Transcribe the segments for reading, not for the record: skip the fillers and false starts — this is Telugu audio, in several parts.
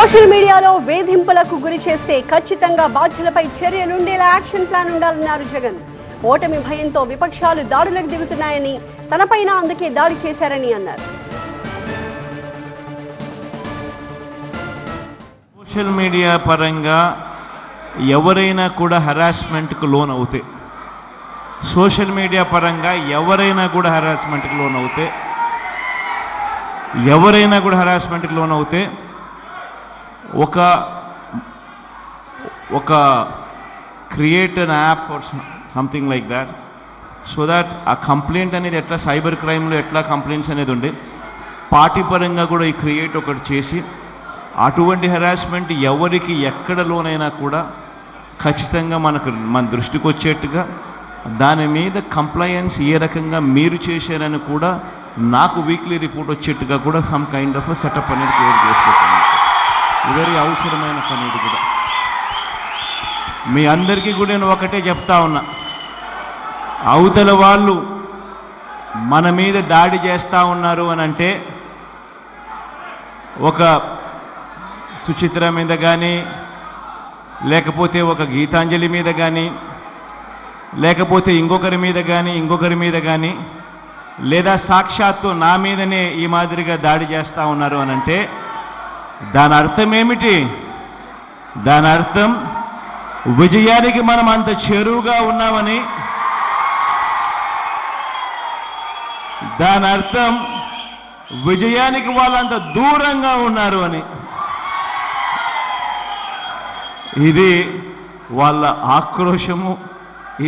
సోషల్ మీడియాలో వేధింపులకు గురి చేస్తే ఖచ్చితంగా బాధ్యులపై చర్యలుండేలా యాక్షన్ ప్లాన్ ఉండాలన్నారు జగన్. ఓటమి భయంతో విపక్షాలు దాడులకు దిగుతున్నాయని, తనపైన అందుకే దాడి చేశారని అన్నారు. సోషల్ మీడియా పరంగా ఎవరైనా కూడా హరాస్మెంట్కు లోన్ అవుతే, సోషల్ మీడియా పరంగా ఎవరైనా కూడా హరాస్మెంట్కి లోన్ అవుతే ఒక create an app or something like that, so that ఆ కంప్లైంట్ అనేది ఎట్లా సైబర్ క్రైమ్లో ఎట్లా కంప్లైంట్స్ అనేది ఉండే, పార్టీ పరంగా కూడా ఈ క్రియేట్ ఒకటి చేసి అటువంటి హెరాస్మెంట్ ఎవరికి ఎక్కడ లోనైనా కూడా ఖచ్చితంగా మన దృష్టికి వచ్చేట్టుగా దాని మీద కంప్లైయన్స్ ఏ రకంగా మీరు చేశారని కూడా నాకు వీక్లీ రిపోర్ట్ వచ్చేట్టుగా కూడా సమ్ కైండ్ ఆఫ్ సెటప్ అనేది క్రియేట్ చేసుకుంటున్నాను. వెరీ అవసరమైన పని ఇది కూడా. మీ అందరికీ కూడా నేను ఒకటే చెప్తా ఉన్నా, అవతల వాళ్ళు మన మీద దాడి చేస్తూ ఉన్నారు అని అంటే ఒక సుచిత్ర మీద కానీ, లేకపోతే ఒక గీతాంజలి మీద కానీ, లేకపోతే ఇంకొకరి మీద కానీ లేదా సాక్షాత్తు నా మీదనే ఈ మాదిరిగా దాడి చేస్తూ ఉన్నారు అని అంటే దాని అర్థం ఏమిటి? దాని అర్థం విజయానికి మనం అంత చేరువుగా ఉన్నామని, దాని అర్థం విజయానికి వాళ్ళంత దూరంగా ఉన్నారు అని. ఇది వాళ్ళ ఆక్రోశము,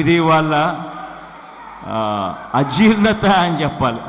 ఇది వాళ్ళ అజీర్ణత అని చెప్పాలి.